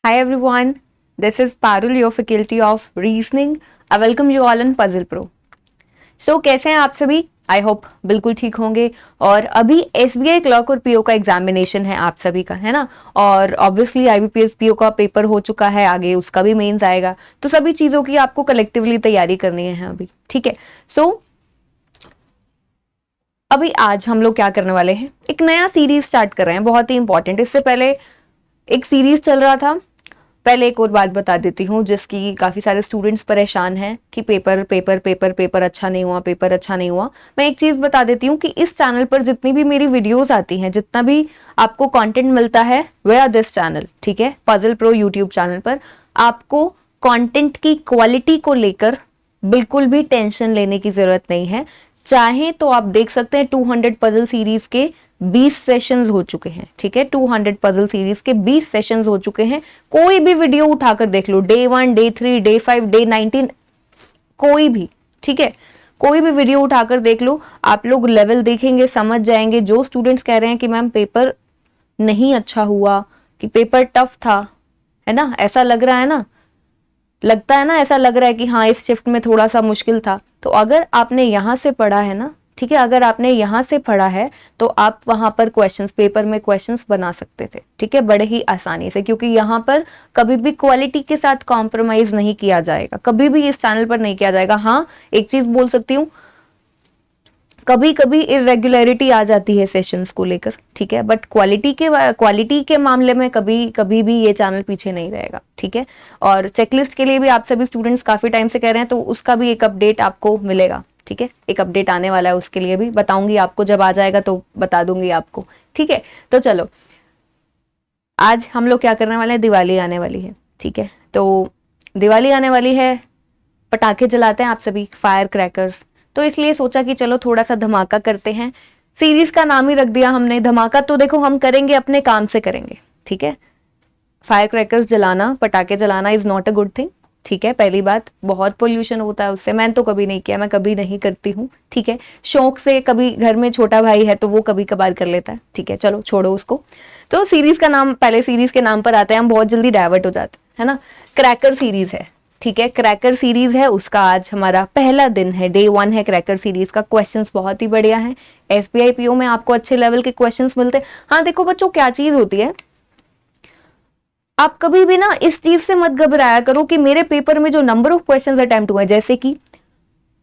Hi everyone, this is Parul, your faculty of Reasoning. I welcome you all on Puzzle Pro. So कैसे हैं आप सभी? I hope बिल्कुल ठीक होंगे। और अभी SBI क्लर्क और पीओ का एग्जामिनेशन है आप सभी का, है ना। और ऑब्वियसली IBPS पीओ का पेपर हो चुका है, आगे उसका भी मेंस आएगा, तो सभी चीज़ों की आपको कलेक्टिवली तैयारी करनी है अभी, ठीक है। सो अभी आज हम लोग क्या करने वाले हैं, एक नया सीरीज स्टार्ट कर रहे हैं, बहुत ही इंपॉर्टेंट। इससे पहले एक सीरीज चल रहा था। पहले एक और बात बता देती हूँ जिसकी काफी सारे स्टूडेंट्स परेशान हैं कि पेपर पेपर पेपर पेपर अच्छा नहीं हुआ, पेपर अच्छा नहीं हुआ। मैं एक चीज बता देती हूँ कि इस चैनल पर जितनी भी मेरी वीडियोस आती हैं, जितना भी आपको कंटेंट मिलता है, वेयर दिस चैनल, ठीक है, पजल प्रो यूट्यूब चैनल पर आपको कंटेंट की क्वालिटी को लेकर बिल्कुल भी टेंशन लेने की जरूरत नहीं है। चाहे तो आप देख सकते हैं 200 पजल सीरीज के 20 सेशंस हो चुके हैं, ठीक है। 200 पजल सीरीज के 20 सेशंस हो चुके हैं। कोई भी वीडियो उठाकर देख लो, डे 1, डे 3, डे 5, डे 19, कोई भी, ठीक है, कोई भी वीडियो उठाकर देख लो। आप लोग लेवल देखेंगे, समझ जाएंगे। जो स्टूडेंट्स कह रहे हैं कि मैम पेपर नहीं अच्छा हुआ, कि पेपर टफ था, है ना, ऐसा लग रहा है ना, लगता है ना, ऐसा लग रहा है कि हाँ इस शिफ्ट में थोड़ा सा मुश्किल था, तो अगर आपने यहां से पढ़ा है ना, ठीक है, अगर आपने यहां से पढ़ा है तो आप वहां पर क्वेश्चंस, पेपर में क्वेश्चंस बना सकते थे, ठीक है, बड़े ही आसानी से। क्योंकि यहां पर कभी भी क्वालिटी के साथ कॉम्प्रोमाइज नहीं किया जाएगा, कभी भी इस चैनल पर नहीं किया जाएगा। हाँ, एक चीज बोल सकती हूँ, कभी कभी इरेगुलरिटी आ जाती है सेशंस को लेकर, ठीक है, बट क्वालिटी के मामले में कभी कभी भी ये चैनल पीछे नहीं रहेगा, ठीक है। और चेकलिस्ट के लिए भी आप सभी स्टूडेंट्स काफी टाइम से कह रहे हैं, तो उसका भी एक अपडेट आपको मिलेगा, ठीक है। एक अपडेट आने वाला है, उसके लिए भी बताऊंगी आपको, जब आ जाएगा तो बता दूंगी आपको, ठीक है। तो चलो, आज हम लोग क्या करने वाले हैं, दिवाली आने वाली है, ठीक है। तो दिवाली आने वाली है, पटाखे जलाते हैं आप सभी, फायर क्रैकर्स। तो इसलिए सोचा कि चलो थोड़ा सा धमाका करते हैं। सीरीज का नाम ही रख दिया हमने धमाका, तो देखो हम करेंगे, अपने काम से करेंगे, ठीक है। फायर क्रैकर्स जलाना, पटाखे जलाना is not a good thing, ठीक है। पहली बात, बहुत पोल्यूशन होता है उससे, मैंने तो कभी नहीं किया, मैं कभी नहीं करती हूँ, ठीक है। शौक से कभी, घर में छोटा भाई है तो वो कभी कभार कर लेता है, ठीक है, चलो छोड़ो उसको। तो सीरीज का नाम, पहले सीरीज के नाम पर आते हैं, हम बहुत जल्दी डाइवर्ट हो जाते हैं, है ना। क्रैकर सीरीज है, ठीक है, क्रैकर सीरीज है, उसका आज हमारा पहला दिन है, डे 1 है क्रैकर सीरीज का। क्वेश्चंस बहुत ही बढ़िया हैं, SBI PO में आपको अच्छे लेवल के क्वेश्चंस मिलते हैं। हाँ देखो बच्चों, क्या चीज होती है, आप कभी भी ना इस चीज से मत घबराया करो कि मेरे पेपर में जो नंबर ऑफ क्वेश्चंस अटेम्प्ट हुए, जैसे कि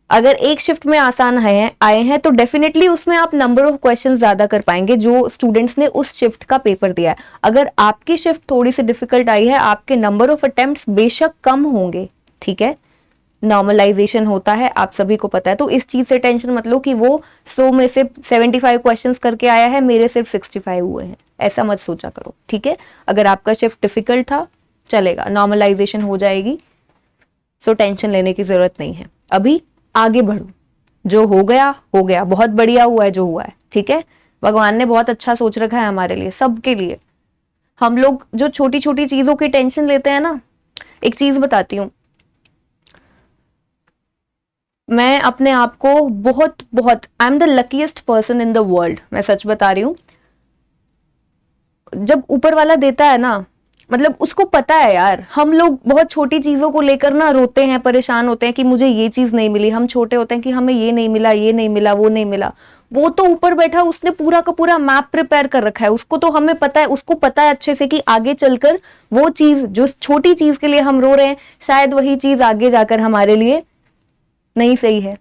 अगर एक शिफ्ट में आसान आए हैं तो डेफिनेटली उसमें आप नंबर ऑफ क्वेश्चंस ज्यादा कर पाएंगे जो स्टूडेंट्स ने उस शिफ्ट का पेपर दिया है। अगर आपकी शिफ्ट थोड़ी सी डिफिकल्ट आई है, आपके नंबर ऑफ अटेम्प्ट्स बेशक कम होंगे, ठीक है, नॉर्मलाइजेशन होता है, आप सभी को पता है। तो इस चीज से टेंशन मत लो कि वो 100 में से 75 क्वेश्चंस करके आया है, मेरे सिर्फ 65 हुए हैं, ऐसा मत सोचा करो, ठीक है। अगर आपका शिफ्ट डिफिकल्ट था, चलेगा, नॉर्मलाइजेशन हो जाएगी, सो टेंशन लेने की जरूरत नहीं है। अभी आगे बढ़ो, जो हो गया हो गया, बहुत बढ़िया हुआ है जो हुआ है, ठीक है। भगवान ने बहुत अच्छा सोच रखा है हमारे लिए, सबके लिए। हम लोग जो छोटी छोटी चीजों की टेंशन लेते हैं ना, एक चीज बताती हूँ, मैं अपने आप को बहुत बहुत, I am the luckiest person in the world, मैं सच बता रही हूँ। जब ऊपर वाला देता है ना, मतलब उसको पता है यार, हम लोग बहुत छोटी चीजों को लेकर ना रोते हैं, परेशान होते हैं कि मुझे ये चीज नहीं मिली। हम छोटे होते हैं कि हमें ये नहीं मिला, ये नहीं मिला, वो नहीं मिला। वो तो ऊपर बैठा, उसने पूरा का पूरा मैप प्रिपेयर कर रखा है, उसको तो हमें पता है, उसको पता है अच्छे से कि आगे चलकर वो चीज, जो छोटी चीज के लिए हम रो रहे हैं, शायद वही चीज आगे जाकर हमारे लिए नहीं सही है,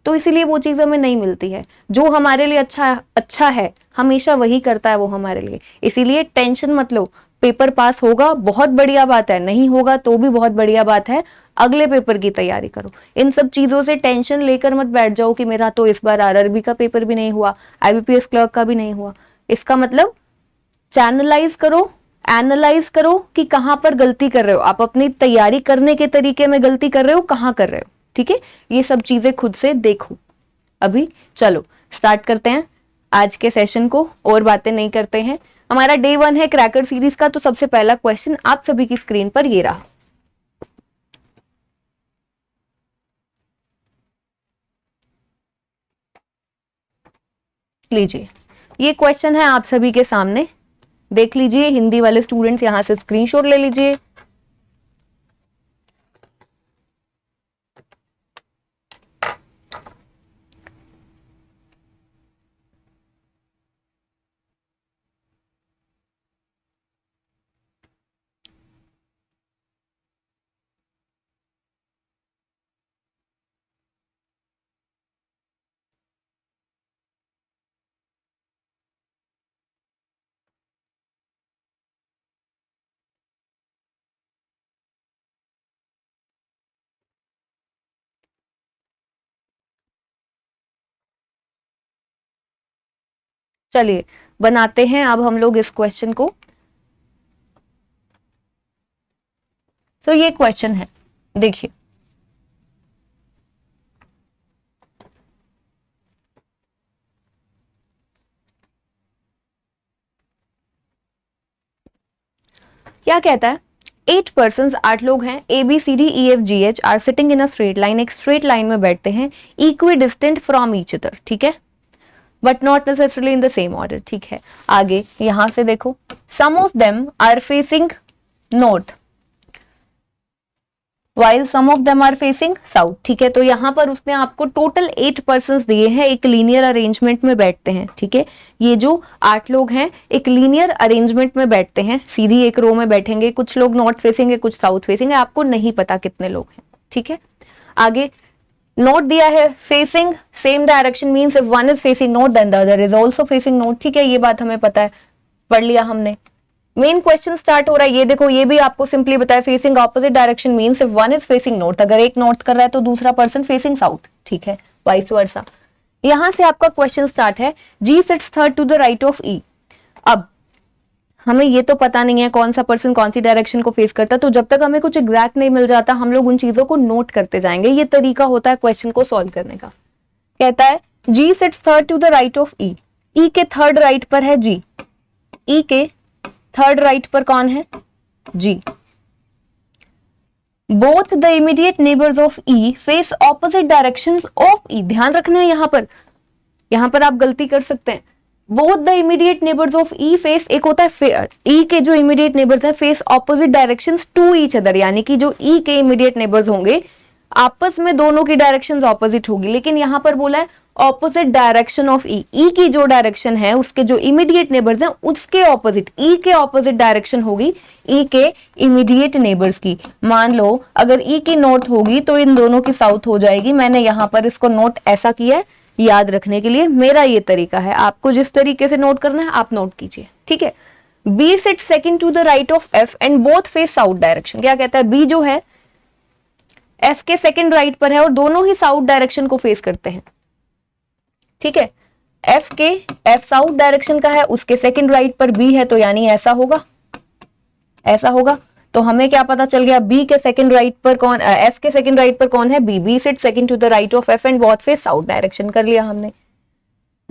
तो इसीलिए वो चीज हमें नहीं मिलती है। जो हमारे लिए अच्छा अच्छा है, हमेशा वही करता है वो हमारे लिए। इसीलिए टेंशन मत लो, पेपर पास होगा बहुत बढ़िया बात है, नहीं होगा तो भी बहुत बढ़िया बात है, अगले पेपर की तैयारी करो। इन सब चीजों से टेंशन लेकर मत बैठ जाओ कि मेरा तो इस बार RRB का पेपर भी नहीं हुआ, IBPS क्लर्क का भी नहीं हुआ। इसका मतलब चैनलाइज करो, एनालाइज करो कि कहां पर गलती कर रहे हो आप, अपनी तैयारी करने के तरीके में गलती कर रहे हो, कहां कर रहे हो, ठीक है। ये सब चीजें खुद से देखो। अभी चलो स्टार्ट करते हैं आज के सेशन को, और बातें नहीं करते हैं। हमारा डे 1 है क्रैकर सीरीज का, तो सबसे पहला क्वेश्चन आप सभी की स्क्रीन पर ये रहा। लीजिए, ये क्वेश्चन है आप सभी के सामने। देख लीजिए, हिंदी वाले स्टूडेंट्स यहां से स्क्रीनशॉट ले लीजिए। चलिए बनाते हैं अब हम लोग इस क्वेश्चन को। तो ये क्वेश्चन है, देखिए क्या कहता है, 8 पर्सन, 8 लोग हैं, A B C D E F G H are sitting in a straight line, एक स्ट्रेट लाइन में बैठते हैं, equidistant from each other, ठीक है, but not necessarily in the same order, ठीक है। आगे यहां से देखो, some of them are facing north while some of them are facing south, ठीक है। तो यहाँ पर उसने आपको टोटल 8 पर्सन्स दिए हैं, एक लीनियर अरेंजमेंट में बैठते हैं, ठीक है। ये जो 8 लोग हैं एक लीनियर अरेंजमेंट में बैठते हैं, सीधी एक रो में बैठेंगे, कुछ लोग नॉर्थ फेसिंग है, कुछ साउथ फेसिंग है, आपको नहीं पता कितने लोग हैं, ठीक है। आगे नोट दिया है, facing same direction means if one is facing north then the other is also facing north, ठीक है, ये बात हमें पता है, पढ़ लिया हमने। मेन क्वेश्चन स्टार्ट हो रहा है, ये देखो, ये भी आपको सिंपली बताया, facing opposite direction means if one is facing north, अगर एक नॉर्थ कर रहा है तो दूसरा पर्सन फेसिंग साउथ, ठीक है, वाइस वर्सा। यहां से आपका क्वेश्चन स्टार्ट है, G sits third to the right of E. अब हमें ये तो पता नहीं है कौन सा पर्सन कौन सी डायरेक्शन को फेस करता है, तो जब तक हमें कुछ एग्जैक्ट नहीं मिल जाता हम लोग उन चीजों को नोट करते जाएंगे, ये तरीका होता है क्वेश्चन को सॉल्व करने का। कहता है G sits third to the right of E, E के थर्ड राइट पर है जी, ई के थर्ड राइट पर कौन है, G. Both the immediate neighbours of E face opposite directions of E, ध्यान रखना है यहां पर आप गलती कर सकते हैं। Both the immediate neighbours of E face, एक होता है ई के जो इमीडिएट नेबर्स हैं face opposite directions to each other, यानी कि जो ई के इमीडिएट नेबर्स होंगे आपस में दोनों की डायरेक्शंस ऑपोजिट होगी, लेकिन यहां पर बोला है ऑपोजिट डायरेक्शन ऑफ ई, ई की जो डायरेक्शन है उसके जो इमीडिएट नेबर्स हैं उसके ऑपोजिट, ई के ऑपोजिट डायरेक्शन होगी ई के इमीडिएट नेबर्स की। मान लो अगर ई की नॉर्थ होगी तो इन दोनों की साउथ हो जाएगी। मैंने यहां पर इसको नोट ऐसा किया है याद रखने के लिए, मेरा ये तरीका है, आपको जिस तरीके से नोट करना है आप नोट कीजिए, ठीक है। B sit second to the right of F and both face south direction, क्या कहता है, बी जो है एफ के सेकंड राइट पर है और दोनों ही साउथ डायरेक्शन को फेस करते हैं, ठीक है। एफ साउथ डायरेक्शन का है, उसके सेकंड राइट पर बी है, तो यानी ऐसा होगा, ऐसा होगा। तो हमें क्या पता चल गया, बी के सेकंड राइट पर कौन, एफ के सेकंड राइट पर कौन है, B. B sit second to the right of F and both face south direction कर लिया हमने।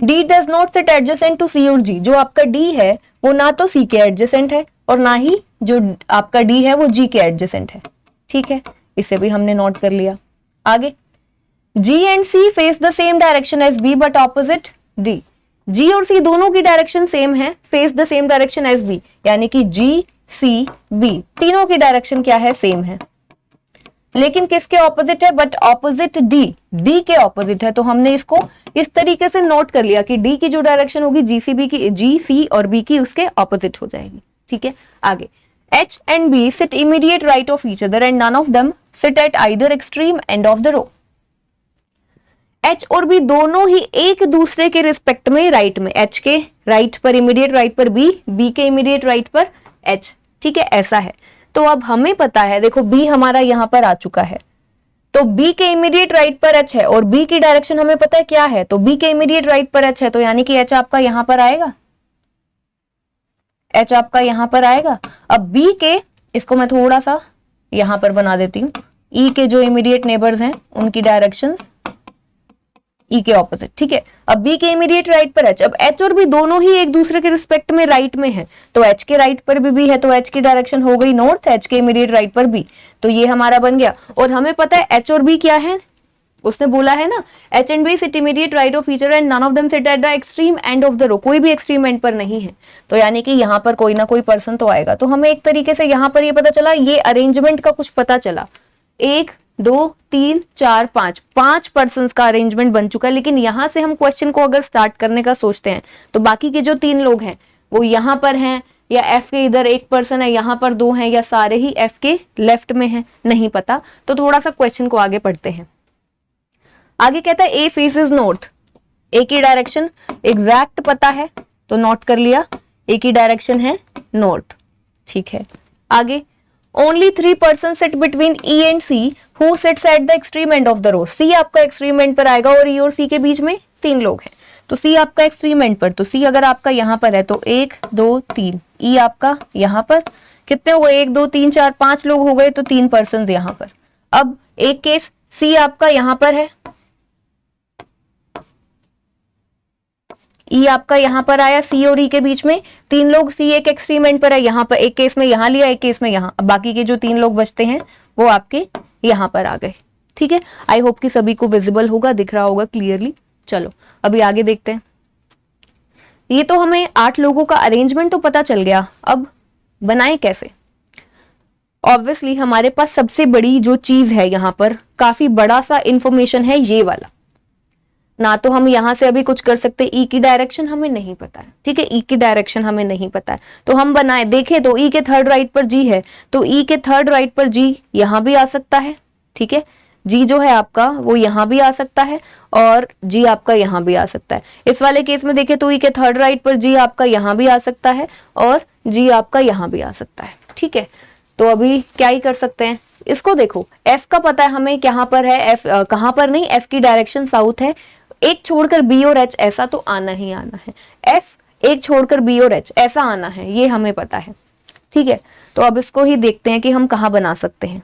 D does not sit adjacent to C और जी, जो आपका डी है वो ना तो सी के एडजेसेंट है और ना ही जो आपका डी है वो जी के एडजेसेंट है, ठीक है, इसे भी हमने नोट कर लिया। आगे G and C face the same direction as B but opposite D, G और C दोनों की डायरेक्शन सेम है, face the same direction as B, यानी कि G C B तीनों की डायरेक्शन क्या है, सेम है, लेकिन किसके ऑपोजिट है, बट ऑपोजिट D, D के ऑपोजिट है। तो हमने इसको इस तरीके से नोट कर लिया कि D की जो डायरेक्शन होगी GCB की, G C और B की उसके ऑपोजिट हो जाएगी, ठीक है। आगे H and B sit immediate right of each other and none of them sit at either extreme end of the row. H और B दोनों ही एक दूसरे के रिस्पेक्ट में राइट में, H के राइट पर इमीडिएट राइट पर B, B के इमीडिएट राइट पर H, ठीक है, ऐसा है। तो अब हमें पता है, देखो B हमारा यहां पर आ चुका है, तो B के इमीडिएट राइट पर H है और B की डायरेक्शन हमें पता है क्या है, तो B के इमीडिएट राइट पर H है, तो यानी कि H आपका यहां पर आएगा, H आपका यहां पर आएगा। अब B के, इसको मैं थोड़ा सा यहां पर बना देती हूँ, E के जो इमीडिएट नेबर्स हैं उनकी डायरेक्शन E के ऑपोजिट, ठीक है। अब B के इमीडिएट राइट पर H, अब H और B दोनों ही एक दूसरे के रिस्पेक्ट में राइट में है, तो H के राइट पर भी B है, तो H की डायरेक्शन हो गई नॉर्थ, H के इमीडिएट राइट पर B, तो ये हमारा बन गया। और हमें पता है H और B क्या है, उसने बोला है ना, H and B sit immediate right of feature and none of them sit at the extreme end of the row, कोई भी एक्सट्रीम एंड पर नहीं है, तो यानी कि यहाँ पर कोई ना कोई पर्सन तो आएगा। तो हमें एक तरीके से यहाँ पर ये पता चला, ये अरेंजमेंट का कुछ पता चला, 1 2 3 4 5 5 पर्सन का अरेंजमेंट बन चुका है। लेकिन यहां से हम क्वेश्चन को अगर स्टार्ट करने का सोचते हैं तो बाकी के जो 3 लोग हैं वो यहाँ पर हैं, या एफ के इधर 1 पर्सन है, यहाँ पर 2 हैं, या सारे ही एफ के लेफ्ट में हैं, नहीं पता। तो थोड़ा सा क्वेश्चन को आगे पढ़ते हैं। आगे कहता है ए फेसेस नॉर्थ, ए की डायरेक्शन एग्जैक्ट पता है तो नोट कर लिया, ए की डायरेक्शन है नॉर्थ, ठीक है। आगे only 3 person sit between E and C who sits at the extreme end of the row, C आपका एक्सट्रीम एंड पर आएगा और ई और सी के बीच में 3 लोग हैं, तो सी आपका एक्सट्रीम एंड पर, तो सी अगर आपका यहाँ पर है तो 1 2 3, ई आपका यहाँ पर कितने हो गए, 1 2 3 4 5 लोग हो गए, तो 3 पर्सन यहाँ पर। अब एक केस सी आपका यहाँ पर है, ई आपका यहाँ पर आया, सी और ई के बीच में 3 लोग, सी एक एक्सट्रीम एंड पर है, यहाँ पर एक केस में यहाँ लिया, एक केस में यहाँ, अब बाकी के जो 3 लोग बचते हैं वो आपके यहाँ पर आ गए, ठीक है। आई होप कि सभी को विजिबल होगा, दिख रहा होगा क्लियरली। चलो अभी आगे देखते हैं। ये तो हमें 8 लोगों का अरेंजमेंट तो पता चल गया, अब बनाए कैसे। ऑब्वियसली हमारे पास सबसे बड़ी जो चीज है यहाँ पर, काफी बड़ा सा इंफॉर्मेशन है ये वाला, ना तो हम यहां से अभी कुछ कर सकते, ई की डायरेक्शन हमें नहीं पता है, ठीक है, ई की डायरेक्शन हमें नहीं पता है, तो हम बनाए देखें तो ई के थर्ड राइट पर जी है, तो ई के थर्ड राइट पर जी यहां भी आ सकता है, ठीक है, जी जो है आपका वो यहां भी आ सकता है और जी आपका यहां भी आ सकता है। इस वाले केस में देखें तो ई के थर्ड राइट पर जी आपका यहां भी आ सकता है और जी आपका यहां भी आ सकता है, ठीक है। तो अभी क्या ही कर सकते हैं, इसको देखो, एफ का पता है हमें कहां पर है, एफ कहां पर नहीं, एफ की डायरेक्शन साउथ है, एक छोड़कर बी और एच ऐसा तो आना ही आना है, एफ एक छोड़कर बी और एच ऐसा आना है, ये हमें पता है, ठीक है। तो अब इसको ही देखते हैं कि हम कहां बना सकते हैं।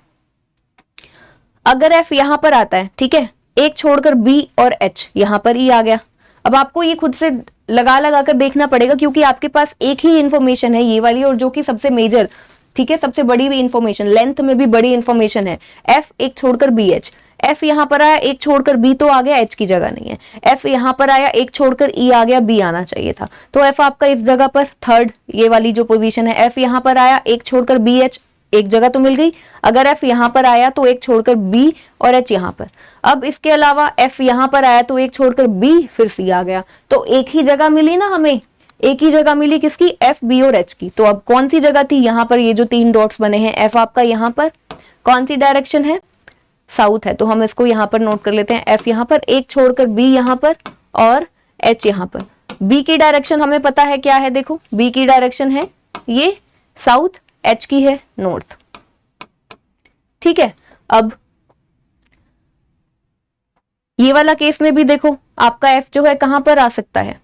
अगर एफ यहां पर आता है, ठीक है, एक छोड़कर बी और एच, यहां पर ई आ गया। अब आपको ये खुद से लगा लगा कर देखना पड़ेगा क्योंकि आपके पास एक ही इंफॉर्मेशन है ये वाली, और जो कि सबसे मेजर, ठीक है, सबसे बड़ी भी इंफॉर्मेशन, लेंथ में भी बड़ी इंफॉर्मेशन है। एफ एक छोड़कर बी एच, एफ यहां पर आया, एक छोड़कर बी तो आ गया, एच की जगह नहीं है, एफ यहां पर आया, एक छोड़कर ई आ गया, बी आना चाहिए था, तो एफ आपका इस जगह पर थर्ड, ये वाली जो पोजीशन है, एफ यहां पर आया, एक छोड़कर बी एच, एक जगह तो मिल गई। अगर एफ यहां पर आया तो एक छोड़कर बी और एच यहां पर। अब इसके अलावा एफ यहां पर आया तो एक छोड़कर बी फिर सी आ गया, तो एक ही जगह मिली ना हमें, एक ही जगह मिली किसकी, एफ बी और एच की। तो अब कौन सी जगह थी, यहां पर ये जो 3 डॉट्स बने हैं, एफ आपका यहां पर कौन सी डायरेक्शन है, साउथ है, तो हम इसको यहां पर नोट कर लेते हैं, एफ यहां पर, एक छोड़कर बी यहां पर और एच यहां पर। बी की डायरेक्शन हमें पता है क्या है, देखो बी की डायरेक्शन है ये साउथ, एच की है नॉर्थ, ठीक है। अब ये वाला केस में भी देखो आपका एफ जो है कहां पर आ सकता है,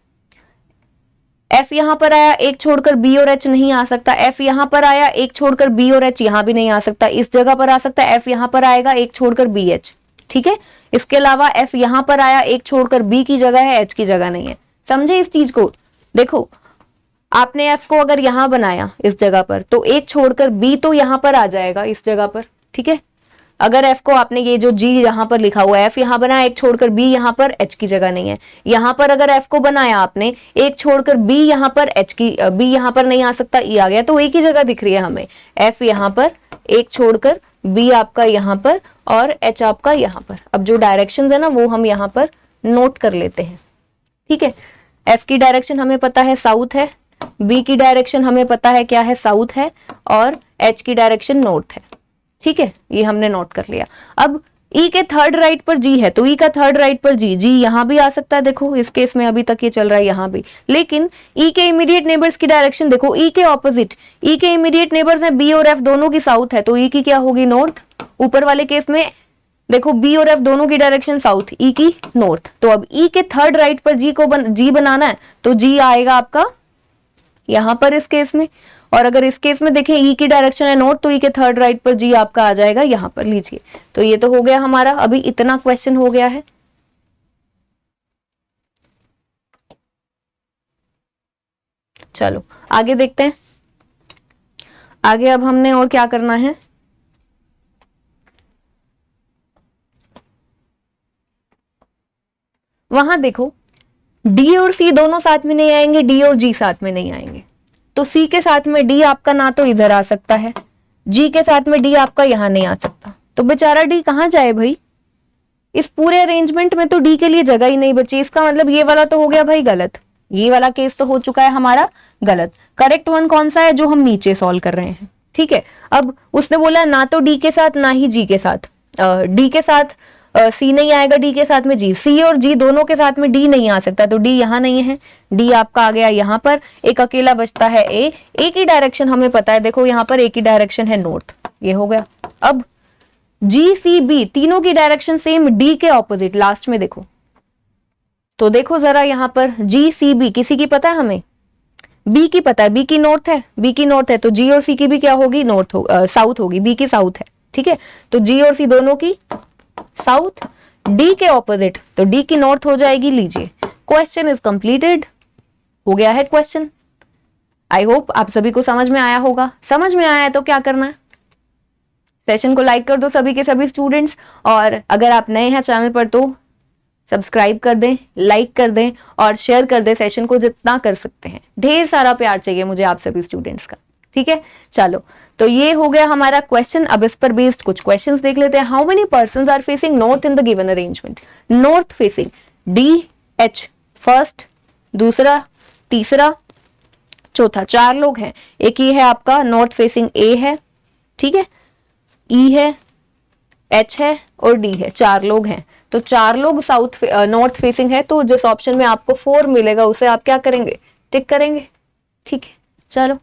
एफ यहां पर आया, एक छोड़कर बी और एच नहीं आ सकता, एफ यहां पर आया, एक छोड़कर बी और एच यहां भी नहीं आ सकता, इस जगह पर आ सकता है, एफ यहां पर आएगा, एक छोड़कर बी एच, ठीक है। इसके अलावा एफ यहां पर आया, एक छोड़कर बी की जगह है, एच की जगह नहीं है, समझे इस चीज को। देखो आपने एफ को अगर यहां बनाया इस जगह पर, तो एक छोड़कर बी तो यहां पर आ जाएगा इस जगह पर, ठीक है। अगर एफ को आपने ये जो जी यहां पर लिखा हुआ है, एफ यहां बनाया, एक छोड़कर बी यहां पर, एच की जगह नहीं है। यहां पर अगर एफ को बनाया आपने, एक छोड़कर बी यहां पर, एच की बी यहां पर नहीं आ सकता, ई आ गया, तो एक ही जगह दिख रही है हमें, एफ यहां पर, एक छोड़कर बी आपका यहां पर और एच आपका यहां पर। अब जो डायरेक्शंस है ना वो हम यहां पर नोट कर लेते हैं, ठीक है। एफ की डायरेक्शन हमें पता है साउथ है, बी की डायरेक्शन हमें पता है क्या है, साउथ है, और एच की डायरेक्शन नॉर्थ है, ठीक है, ये हमने नोट कर लिया। अब ई के थर्ड राइट पर जी है, तो ई का थर्ड राइट पर जी, जी यहां भी आ सकता है, देखो इस केस में अभी तक ये चल रहा है यहां भी, लेकिन ई के इमीडिएट नेबर्स की डायरेक्शन देखो, ई के ऑपोजिट, ई के इमीडिएट नेबर्स हैं बी और एफ दोनों की साउथ है, तो ई की क्या होगी, नॉर्थ। ऊपर वाले केस में देखो बी और एफ दोनों की डायरेक्शन साउथ, ई की नॉर्थ, तो अब ई के थर्ड राइट पर जी को जी बनाना है, तो जी आएगा आपका यहां पर इस केस में, और अगर इस केस में देखें ई की डायरेक्शन है नॉर्थ, तो ई के थर्ड राइट पर जी आपका आ जाएगा यहां पर, लीजिए। तो ये तो हो गया हमारा, अभी इतना क्वेश्चन हो गया है। चलो आगे देखते हैं, आगे अब हमने और क्या करना है। वहां देखो डी और सी दोनों साथ में नहीं आएंगे, डी और जी साथ में नहीं आएंगे, तो सी के साथ में डी आपका ना तो इधर आ सकता है, जी के साथ में डी आपका यहां नहीं आ सकता, तो बेचारा डी कहां जाए भाई, इस पूरे अरेंजमेंट में तो डी के लिए जगह ही नहीं बची। इसका मतलब ये वाला तो हो गया भाई गलत, ये वाला केस तो हो चुका है हमारा गलत। करेक्ट वन कौन सा है, जो हम नीचे सॉल्व कर रहे हैं, ठीक है। अब उसने बोला ना तो डी के साथ ना ही जी के साथ, डी के साथ सी नहीं आएगा, डी के साथ में जी, सी और जी दोनों के साथ में डी नहीं आ सकता, तो डी यहाँ नहीं है, डी आपका आ गया यहाँ पर, एक अकेला बचता है ए, एक ही डायरेक्शन हमें पता है, देखो यहाँ पर एक ही डायरेक्शन है नॉर्थ, ये हो गया। अब जी सी बी तीनों की डायरेक्शन सेम, डी के ऑपोजिट लास्ट में देखो, तो देखो जरा यहाँ पर जी सी बी किसी की पता है हमें, बी की पता है, बी की नॉर्थ है, बी की नॉर्थ है, तो जी और सी की भी क्या होगी, नॉर्थ हो साउथ होगी, बी की साउथ है, ठीक है, तो जी और सी दोनों की साउथ, डी के ऑपोजिट तो डी की नॉर्थ हो जाएगी। लीजिए क्वेश्चन इज कंप्लीटेड, हो गया है क्वेश्चन। आई होप आप सभी को समझ में आया होगा, समझ में आया है तो क्या करना है, सेशन को लाइक कर दो सभी के सभी स्टूडेंट्स, और अगर आप नए हैं चैनल पर तो सब्सक्राइब कर दें, लाइक कर दें और शेयर कर दें सेशन को जितना कर सकते हैं। ढेर सारा प्यार चाहिए मुझे आप सभी स्टूडेंट्स का, ठीक है। चलो तो ये हो गया हमारा क्वेश्चन। अब इस पर बेस्ड कुछ क्वेश्चंस देख लेते हैं। How many persons are facing north in the given arrangement, north facing D H first, दूसरा, तीसरा, चौथा, 4 लोग हैं। एक ये है आपका नॉर्थ फेसिंग ए है, ठीक है, ई है, एच है और डी है, 4 लोग हैं, तो 4 लोग साउथ नॉर्थ फेसिंग है, तो जिस ऑप्शन में आपको 4 मिलेगा उसे आप क्या करेंगे, टिक करेंगे, ठीक है। चलो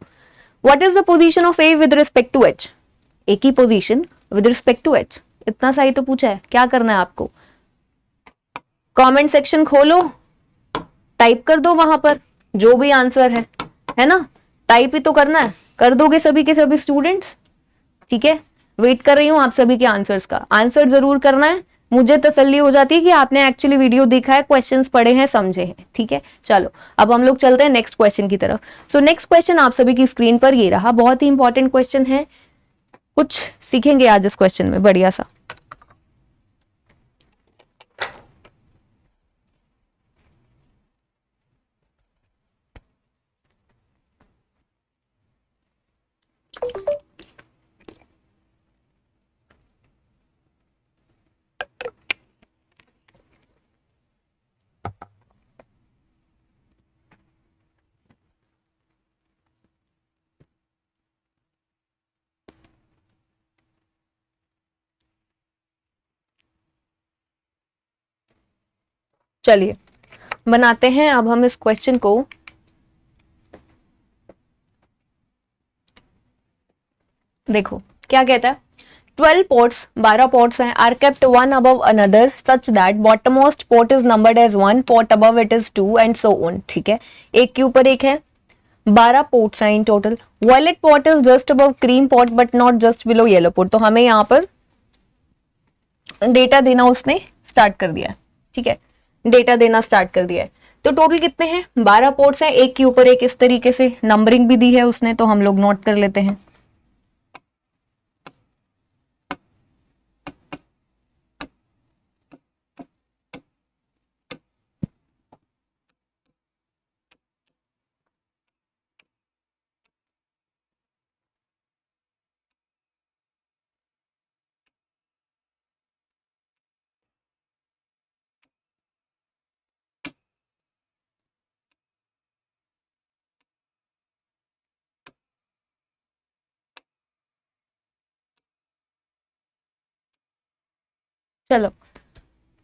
what is the position of A with respect to H, A की position with respect to H, इतना सही तो पूछा है, क्या करना है आपको, कमेंट सेक्शन खोलो, टाइप कर दो वहां पर जो भी आंसर है ना, टाइप ही तो करना है, कर दोगे सभी के सभी स्टूडेंट्स, ठीक है। वेट कर रही हूं आप सभी के आंसर्स का, आंसर जरूर करना है, मुझे तसल्ली हो जाती है कि आपने एक्चुअली वीडियो देखा है, क्वेश्चंस पढ़े हैं, समझे हैं, ठीक है। चलो अब हम लोग चलते हैं नेक्स्ट क्वेश्चन की तरफ। सो नेक्स्ट क्वेश्चन आप सभी की स्क्रीन पर ये रहा, बहुत ही इंपॉर्टेंट क्वेश्चन है, कुछ सीखेंगे आज इस क्वेश्चन में बढ़िया सा। चलिए बनाते हैं अब हम इस क्वेश्चन को। देखो क्या कहता है, 12 pots 12 pots हैं, are kept one above another such that bottommost pot is numbered as 1, pot above it is 2 and so on, ठीक है। एक के ऊपर एक है, 12 पोट्स हैं in total. Violet pot is just above cream pot but not just below yellow pot, तो हमें यहाँ पर डेटा देना उसने स्टार्ट कर दिया है, ठीक है, डेटा देना स्टार्ट कर दिया है। तो टोटल कितने हैं, 12 पोर्ट्स हैं, एक के ऊपर एक, इस तरीके से नंबरिंग भी दी है उसने, तो हम लोग नोट कर लेते हैं। चलो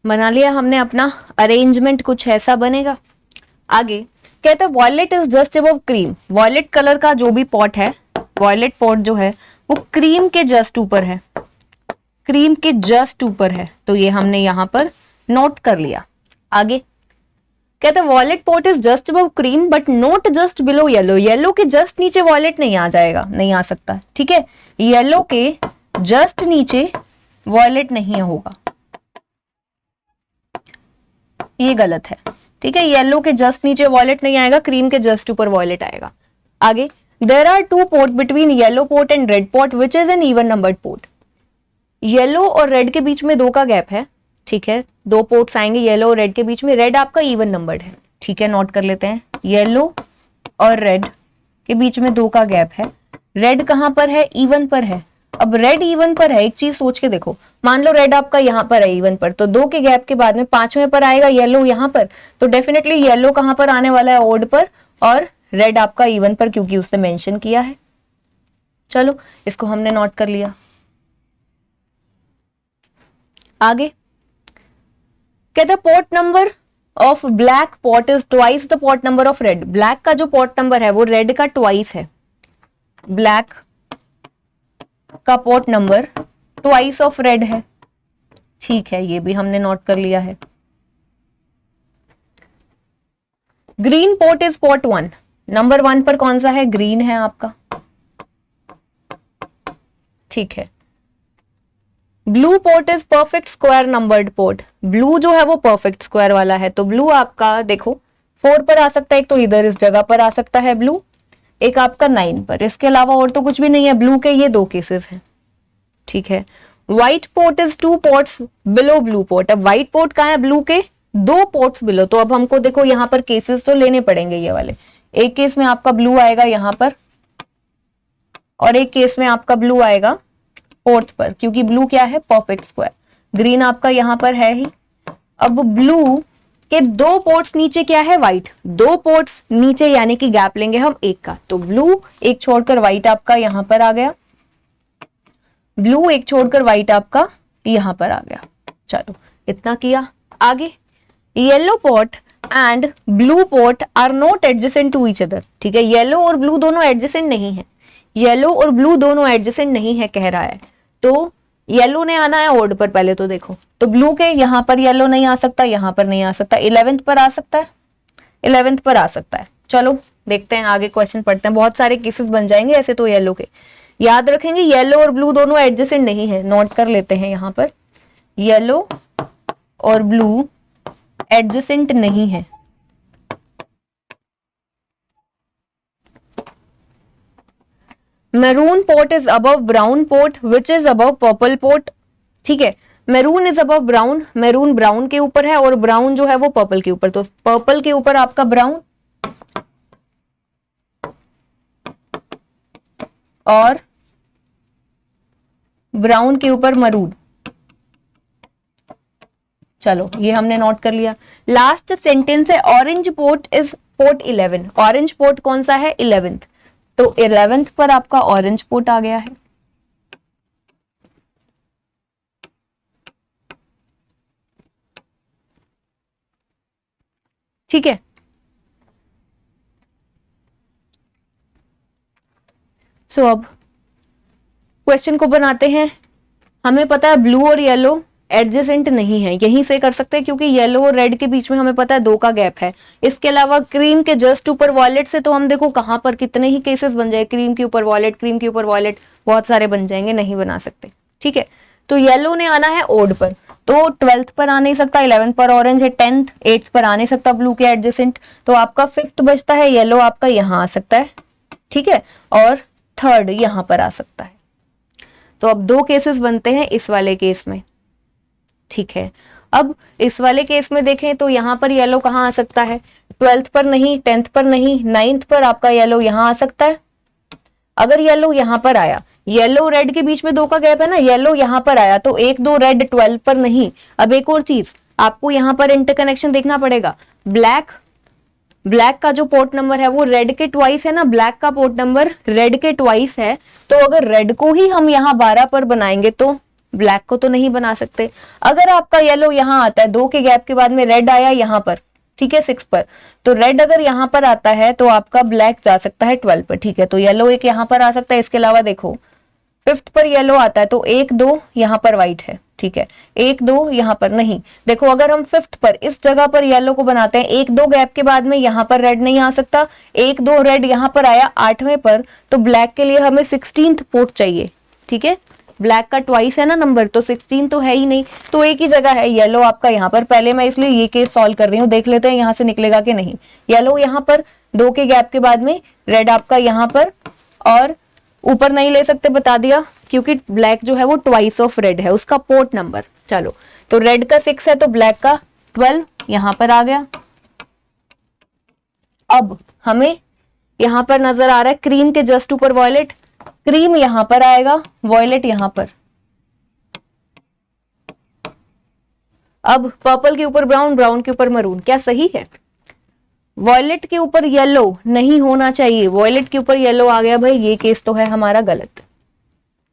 बना लिया हमने अपना अरेंजमेंट, कुछ ऐसा बनेगा। आगे कहते हैं violet is just above cream, violet colour का जो भी पॉट है, वॉयलेट पॉट जो है वो क्रीम के जस्ट ऊपर है, क्रीम के जस्ट ऊपर है, तो ये हमने यहां पर नोट कर लिया। आगे कहते हैं violet pot is just above cream but not just below yellow, yellow के जस्ट नीचे वॉयलेट नहीं आ जाएगा, नहीं आ सकता, ठीक है, येलो के जस्ट नीचे वॉयलेट नहीं होगा, ये गलत है, ठीक है, येलो के जस्ट नीचे वॉयलेट नहीं आएगा, क्रीम के जस्ट ऊपर वॉयलेट आएगा। आगे there are 2 pot between yellow pot and red pot which is an even numbered pot, yellow और रेड के बीच में 2 का गैप है, ठीक है, 2 पोर्ट्स आएंगे येलो और रेड के बीच में, रेड आपका इवन नंबर्ड है, ठीक है, नोट कर लेते हैं, येलो और रेड के बीच में 2 का गैप है, रेड कहां पर है, इवन पर है। अब रेड इवन पर है, एक चीज सोच के देखो, मान लो रेड आपका यहाँ पर है इवन पर, तो 2 के गैप के बाद में 5वें पर आएगा येलो यहाँ पर, तो डेफिनेटली येलो कहां पर आने वाला है, ओड पर, और रेड आपका इवन पर, क्योंकि उसने मेंशन किया है। चलो इसको हमने नोट कर लिया। आगे कहता port number of black pot is twice the pot number of red. Black का जो पॉट नंबर है वो रेड का ट्वाइस है, ब्लैक का pot number twice of red है, ठीक है, ये भी हमने नोट कर लिया है। Green pot is pot 1, number 1 पर कौन सा है, ग्रीन है आपका, ठीक है। Blue port is perfect square numbered port, blue जो है वो परफेक्ट स्क्वायर वाला है, तो ब्लू आपका देखो 4 पर आ सकता है, एक तो इधर इस जगह पर आ सकता है ब्लू, एक आपका 9 पर, इसके अलावा और तो कुछ भी नहीं है, ब्लू के ये 2 केसेस हैं, ठीक है। White port is 2 ports below blue port, अब व्हाइट पोर्ट कहाँ है, ब्लू के 2 पोर्ट्स बिलो, तो अब हमको देखो यहाँ पर केसेस तो लेने पड़ेंगे ये वाले, एक केस में आपका ब्लू आएगा यहाँ पर और एक केस में आपका ब्लू आएगा 4th पर, क्योंकि ब्लू क्या है, परफेक्ट स्क्वायर, ग्रीन आपका यहाँ पर है ही। अब ब्लू के 2 पोर्ट्स नीचे क्या है, व्हाइट, 2 पोर्ट्स नीचे यानी कि गैप लेंगे हम 1 का, तो ब्लू एक छोड़कर व्हाइट आपका यहां पर आ गया, ब्लू एक छोड़कर व्हाइट आपका यहां पर आ गया। चलो इतना किया। आगे yellow pot and blue pot are not adjacent to each other, ठीक है, येलो और ब्लू दोनों एडजेसेंट नहीं है, येलो और ब्लू दोनों एडजेसेंट नहीं है कह रहा है, तो येलो ने आना है ओड पर पहले तो देखो, तो ब्लू के यहां पर येलो नहीं आ सकता, यहां पर नहीं आ सकता, 11th पर आ सकता है, 11th पर आ सकता है। चलो देखते हैं आगे क्वेश्चन पढ़ते हैं, बहुत सारे केसेस बन जाएंगे ऐसे तो येलो के, याद रखेंगे येलो और ब्लू दोनों एडजेसेंट नहीं है, नोट कर लेते हैं यहां पर, येलो और ब्लू एडजेसेंट नहीं है। Maroon port is above brown port which is above purple port, ठीक है, maroon is above brown, maroon brown के ऊपर है और ब्राउन जो है वो पर्पल के ऊपर, तो पर्पल के ऊपर आपका ब्राउन और ब्राउन के ऊपर मरून। चलो ये हमने नोट कर लिया। लास्ट सेंटेंस है orange port is port 11, orange port कौन सा है, 11th, तो 11th पर आपका ऑरेंज पोर्ट आ गया है। ठीक है, सो अब क्वेश्चन को बनाते हैं। हमें पता है ब्लू और येलो एडजेसेंट नहीं है, यहीं से कर सकते हैं क्योंकि येलो और रेड के बीच में हमें पता है 2 का गैप है। इसके अलावा क्रीम के जस्ट ऊपर वॉयलेट से तो हम देखो कहां पर कितने ही केसेस बन जाए, क्रीम के ऊपर वॉयलेट, क्रीम के ऊपर वॉयलेट, बहुत सारे बन जाएंगे, नहीं बना सकते। ठीक है, तो येलो ने आना है ओड पर, तो 12th पर आ नहीं सकता, 11th पर ऑरेंज है, 10th 8th पर आ नहीं सकता ब्लू के एडजेसेंट, तो आपका 5th बचता है, येलो आपका यहां आ सकता है। ठीक है, और 3rd यहां पर आ सकता है। तो अब 2 केसेस बनते हैं इस वाले केस में। ठीक है, अब इस वाले केस में देखें तो यहां पर येलो कहां आ सकता है, 12th पर नहीं, 10th पर नहीं, 9th पर आपका येलो यहां आ सकता है। अगर येलो यहां पर आया, येलो रेड के बीच में 2 का गैप है ना, येलो यहां पर आया तो 1 2 रेड 12 पर नहीं। अब एक और चीज आपको यहां पर इंटरकनेक्शन देखना पड़ेगा, ब्लैक का जो पोर्ट नंबर है वो रेड के ट्वाइस है ना, ब्लैक का पोर्ट नंबर रेड के ट्वाइस है, तो अगर रेड को ही हम यहाँ 12 पर बनाएंगे तो ब्लैक को तो नहीं बना सकते। अगर आपका येलो यहाँ आता है, 2 के गैप के बाद में रेड आया यहाँ पर, ठीक है 6 पर, तो रेड अगर यहाँ पर आता है तो आपका ब्लैक जा सकता है 12 पर। ठीक है, तो येलो एक यहाँ पर आ सकता है। इसके अलावा देखो 5th पर येलो आता है तो 1 2 यहाँ पर व्हाइट है। ठीक है, 1 2 यहाँ पर नहीं। देखो अगर हम 5th पर इस जगह पर येलो को बनाते हैं, 1 2 गैप के बाद में यहाँ पर रेड नहीं आ सकता, 1 2 रेड यहाँ पर आया 8वें पर, तो ब्लैक के लिए हमें 16th पोर्ट चाहिए। ठीक है, ब्लैक का ट्वाइस है ना नंबर, तो 16 तो है ही नहीं, तो एक ही जगह है येलो आपका यहाँ पर। पहले मैं इसलिए ये केस सॉल्व कर रही हूँ, देख लेते हैं यहाँ से निकलेगा कि नहीं। येलो यहाँ पर 2 के गैप के बाद में, रेड आपका यहाँ पर, और ऊपर नहीं ले सकते बता दिया क्योंकि ब्लैक जो है वो ट्वाइस ऑफ रेड है, उसका पोर्ट नंबर। चलो तो रेड का 6 है तो ब्लैक का 12 यहां पर आ गया। अब हमें यहां पर नजर आ रहा है क्रीम के जस्ट ऊपर वॉयलेट, क्रीम यहां पर आएगा, वॉयलेट यहां पर। अब पर्पल के ऊपर ब्राउन, ब्राउन के ऊपर मरून, क्या सही है? वॉयलेट के ऊपर येलो नहीं होना चाहिए, वॉयलेट के ऊपर येलो आ गया भाई, ये केस तो है हमारा गलत।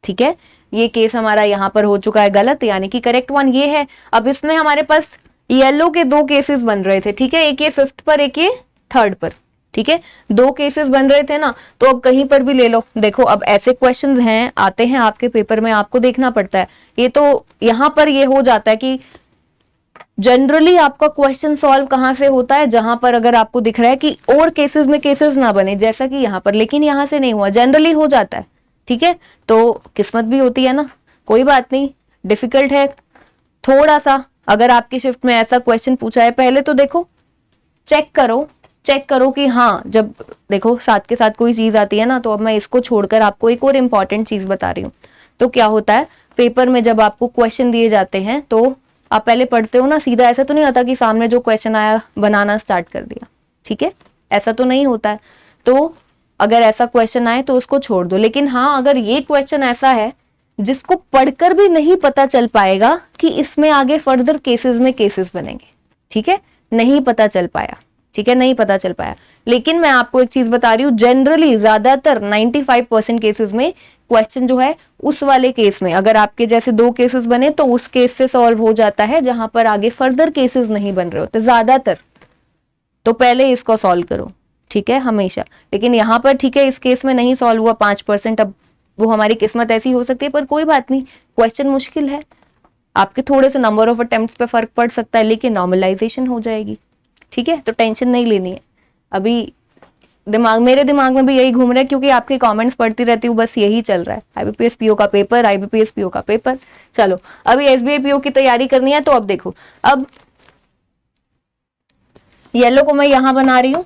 ठीक है, ये केस हमारा यहां पर हो चुका है गलत, यानी कि करेक्ट वन ये है। अब इसमें हमारे पास येलो के दो केसेस बन रहे थे, ठीक है, एक ये 5th पर, एक ये 3rd पर। ठीक है, दो केसेस बन रहे थे ना, तो अब कहीं पर भी ले लो। देखो अब ऐसे क्वेश्चंस हैं, आते हैं आपके पेपर में, आपको देखना पड़ता है। ये तो यहां पर ये हो जाता है कि जनरली आपका क्वेश्चन सॉल्व कहां से होता है, जहां पर अगर आपको दिख रहा है कि और केसेस में केसेस ना बने, जैसा कि यहां पर, लेकिन यहां से नहीं हुआ, जनरली हो जाता है। ठीक है, तो किस्मत भी होती है ना, कोई बात नहीं, डिफिकल्ट है थोड़ा सा। अगर आपकी शिफ्ट में ऐसा क्वेश्चन पूछा है, पहले तो देखो, चेक करो कि हाँ, जब देखो साथ के साथ कोई चीज आती है ना, तो अब मैं इसको छोड़कर आपको एक और इंपॉर्टेंट चीज बता रही हूँ। तो क्या होता है पेपर में, जब आपको क्वेश्चन दिए जाते हैं तो आप पहले पढ़ते हो ना, सीधा ऐसा तो नहीं होता कि सामने जो क्वेश्चन आया बनाना स्टार्ट कर दिया। ठीक है, ऐसा तो नहीं होता है। तो अगर ऐसा क्वेश्चन आए तो उसको छोड़ दो, लेकिन हाँ, अगर ये क्वेश्चन ऐसा है जिसको पढ़कर भी नहीं पता चल पाएगा कि इसमें आगे फर्दर केसेस में केसेस बनेंगे, ठीक है, नहीं पता चल पाया, ठीक है, नहीं पता चल पाया। लेकिन मैं आपको एक चीज बता रही हूँ, जनरली ज्यादातर 95% केसेस में क्वेश्चन जो है उस वाले केस में, अगर आपके जैसे दो केसेस बने तो उस केस से सॉल्व हो जाता है जहां पर आगे फर्दर केसेस नहीं बन रहे होते ज्यादातर। तो पहले इसको सॉल्व करो, ठीक है, हमेशा। लेकिन यहां पर ठीक है, इस केस में नहीं सॉल्व हुआ 5%, अब वो हमारी किस्मत ऐसी हो सकती है, पर कोई बात नहीं, क्वेश्चन मुश्किल है, आपके थोड़े से नंबर ऑफ अटेम्प्ट पे फर्क पड़ सकता है, लेकिन नॉर्मलाइजेशन हो जाएगी। ठीक है, तो टेंशन नहीं लेनी है। अभी मेरे दिमाग में भी यही घूम रहा है, क्योंकि आपके कमेंट्स पढ़ती रहती हूँ, बस यही चल रहा है, आईबीपीएस पीओ का पेपर, आईबीपीएस पीओ का पेपर। चलो अभी एसबीआई पीओ की तैयारी करनी है, तो अब देखो, अब येलो को मैं यहां बना रही हूं,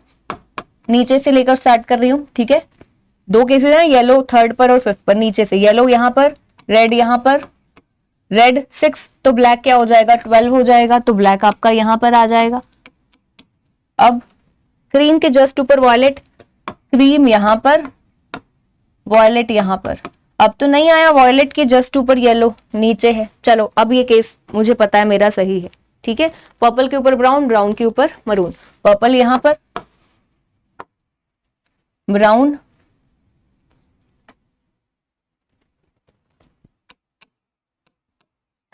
नीचे से लेकर स्टार्ट कर रही हूं। ठीक है, दो केसेस हैं, येलो 3rd पर और 5th पर। नीचे से येलो यहां पर, रेड यहां पर, रेड 6 तो ब्लैक क्या हो जाएगा, 12 हो जाएगा, तो ब्लैक आपका यहां पर आ जाएगा। अब क्रीम के जस्ट ऊपर वॉयलेट, क्रीम यहां पर, वॉयलेट यहां पर। अब तो नहीं आया, वॉयलेट के जस्ट ऊपर येलो नीचे है। चलो अब ये केस मुझे पता है मेरा सही है। ठीक है, पर्पल के ऊपर ब्राउन, ब्राउन के ऊपर मरून, पर्पल यहां पर, ब्राउन,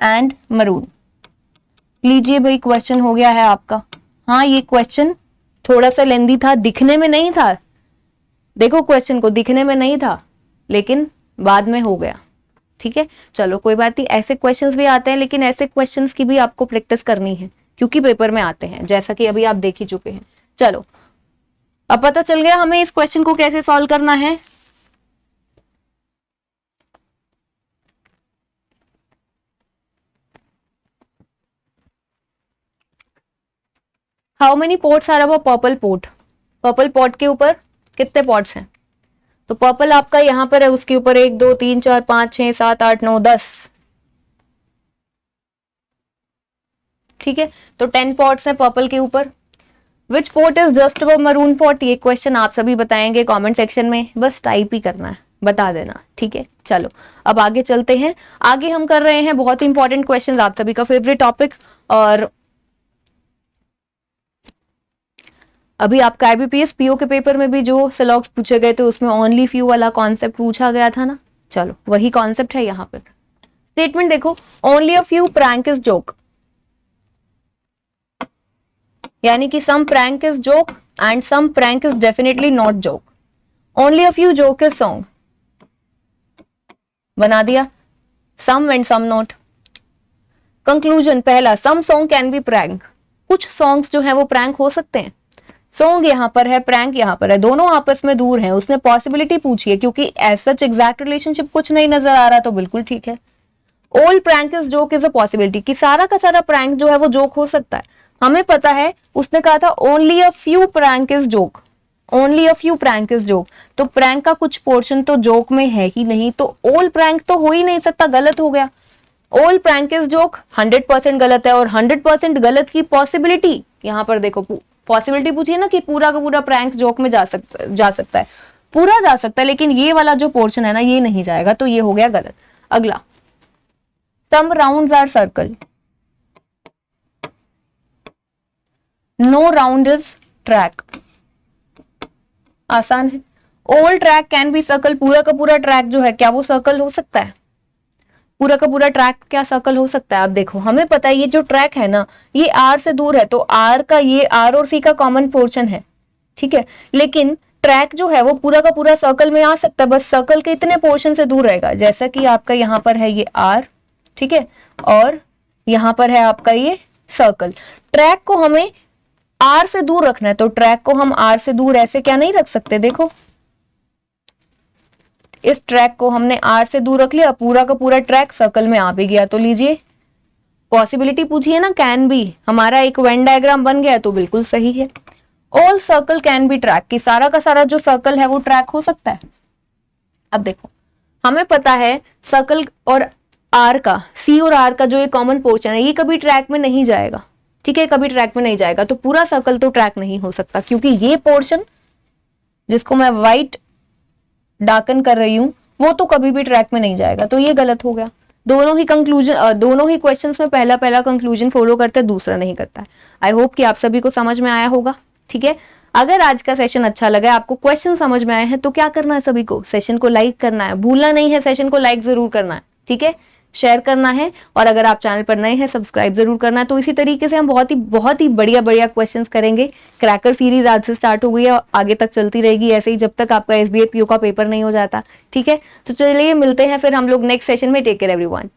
एंड मरून। लीजिए भाई, क्वेश्चन हो गया है आपका। हाँ, ये क्वेश्चन थोड़ा सा लेंदी था, दिखने में नहीं था, देखो क्वेश्चन को दिखने में नहीं था, लेकिन बाद में हो गया। ठीक है, चलो कोई बात नहीं, ऐसे क्वेश्चंस भी आते हैं, लेकिन ऐसे क्वेश्चंस की भी आपको प्रैक्टिस करनी है, क्योंकि पेपर में आते हैं, जैसा कि अभी आप देख ही चुके हैं। चलो अब पता चल गया हमें इस क्वेश्चन को कैसे सॉल्व करना है। How many pots are a purple pot, purple pot के ऊपर कितने पॉट्स हैं? तो पर्पल आपका यहां पर है, उसके ऊपर 1 2 3 4 5 6 7 8 9 10। ठीक है, तो 10 पॉट्स हैं पर्पल के ऊपर। Which pot is just above maroon pot, ये क्वेश्चन आप सभी बताएंगे कमेंट सेक्शन में, बस टाइप ही करना है, बता देना। ठीक है, चलो अब आगे चलते हैं। आगे हम कर रहे हैं बहुत इंपॉर्टेंट क्वेश्चन, आप सभी का फेवरेट टॉपिक। और अभी आपका आईबीपीएस पीओ के पेपर में भी जो सिलॉग्स पूछे गए थे, उसमें ओनली फ्यू वाला कॉन्सेप्ट पूछा गया था ना, चलो वही कॉन्सेप्ट है यहाँ पर। स्टेटमेंट देखो, only a few prank is joke, यानी कि some prank is joke and some prank is definitely not joke. Only a few joke is song, बना दिया, some and some not. Conclusion पहला, some song can be prank, कुछ songs जो है वो prank हो सकते हैं। सॉन्ग यहाँ पर है, प्रैंक यहाँ पर है, दोनों आपस में दूर हैं, उसने पॉसिबिलिटी पूछी है, क्योंकि ऐसा एग्जैक्ट रिलेशनशिप कुछ नहीं नजर आ रहा, तो बिल्कुल ठीक है। All prank is joke is a possibility, कि सारा का सारा प्रैंक जो है वो जोक हो सकता है, हमें पता है। उसने कहा था only a few prank is joke, only a few prank is joke, तो प्रैंक का कुछ पोर्शन तो जोक में है ही नहीं, तो ऑल प्रैंक तो हो ही नहीं सकता, गलत हो गया। ऑल प्रैंक इज जोक 100% गलत है, और 100% गलत की पॉसिबिलिटी, यहां पर देखो पॉसिबिलिटी पूछिए ना कि पूरा का पूरा प्रैंक जोक में जा सकता है, पूरा जा सकता है, लेकिन ये वाला जो पोर्शन है ना ये नहीं जाएगा, तो ये हो गया गलत। अगला, some rounds are circle, no round is track, आसान है। All track can be circle, पूरा का पूरा ट्रैक जो है क्या वो सर्कल हो सकता है? पूरा का पूरा ट्रैक क्या सर्कल हो सकता है? आप देखो, हमें पता है ये जो ट्रैक है ना ये आर से दूर है, तो आर का ये आर और सी का कॉमन पोर्शन है, ठीक है, लेकिन ट्रैक जो है वो पूरा का पूरा सर्कल में आ सकता है, बस सर्कल के इतने पोर्शन से दूर रहेगा। जैसा कि आपका यहाँ पर है ये आर, ठीक है, और यहाँ पर है आपका ये सर्कल। ट्रैक को हमें आर से दूर रखना है, तो ट्रैक को हम आर से दूर ऐसे क्या नहीं रख सकते, देखो इस ट्रैक को हमने आर से दूर रख लिया, पूरा का पूरा ट्रैक सर्कल में आ भी गया। तो लीजिए पॉसिबिलिटी पूछिए ना, कैन बी, हमारा एक वेन डायग्राम बन गया, तो बिल्कुल सही है। All circle can be track, कि सारा का सारा जो सर्कल है वो ट्रैक हो सकता है। अब देखो हमें पता है सर्कल और आर का, सी और आर का जो ये कॉमन पोर्शन है ये कभी ट्रैक में नहीं जाएगा, ठीक है, कभी ट्रैक में नहीं जाएगा, तो पूरा सर्कल तो ट्रैक नहीं हो सकता, क्योंकि ये पोर्शन जिसको मैं व्हाइट डार्कन कर रही हूं वो तो कभी भी ट्रैक में नहीं जाएगा, तो ये गलत हो गया। दोनों ही क्वेश्चंस में पहला पहला कंक्लूजन फॉलो करते हैं, दूसरा नहीं करता है। आई होप कि आप सभी को समझ में आया होगा, ठीक है। अगर आज का सेशन अच्छा लगा, आपको क्वेश्चन समझ में आए हैं, तो क्या करना है, सभी को सेशन को लाइक करना है, भूलना नहीं है, सेशन को लाइक जरूर करना है, ठीक है, शेयर करना है, और अगर आप चैनल पर नए हैं सब्सक्राइब जरूर करना है। तो इसी तरीके से हम बहुत ही बढ़िया बढ़िया क्वेश्चंस करेंगे। क्रैकर सीरीज आज से स्टार्ट हो गई है, आगे तक चलती रहेगी ऐसे ही, जब तक आपका एसबीआई पीओ का पेपर नहीं हो जाता, ठीक है। तो चलिए मिलते हैं फिर हम लोग नेक्स्ट सेशन में। Take care everyone.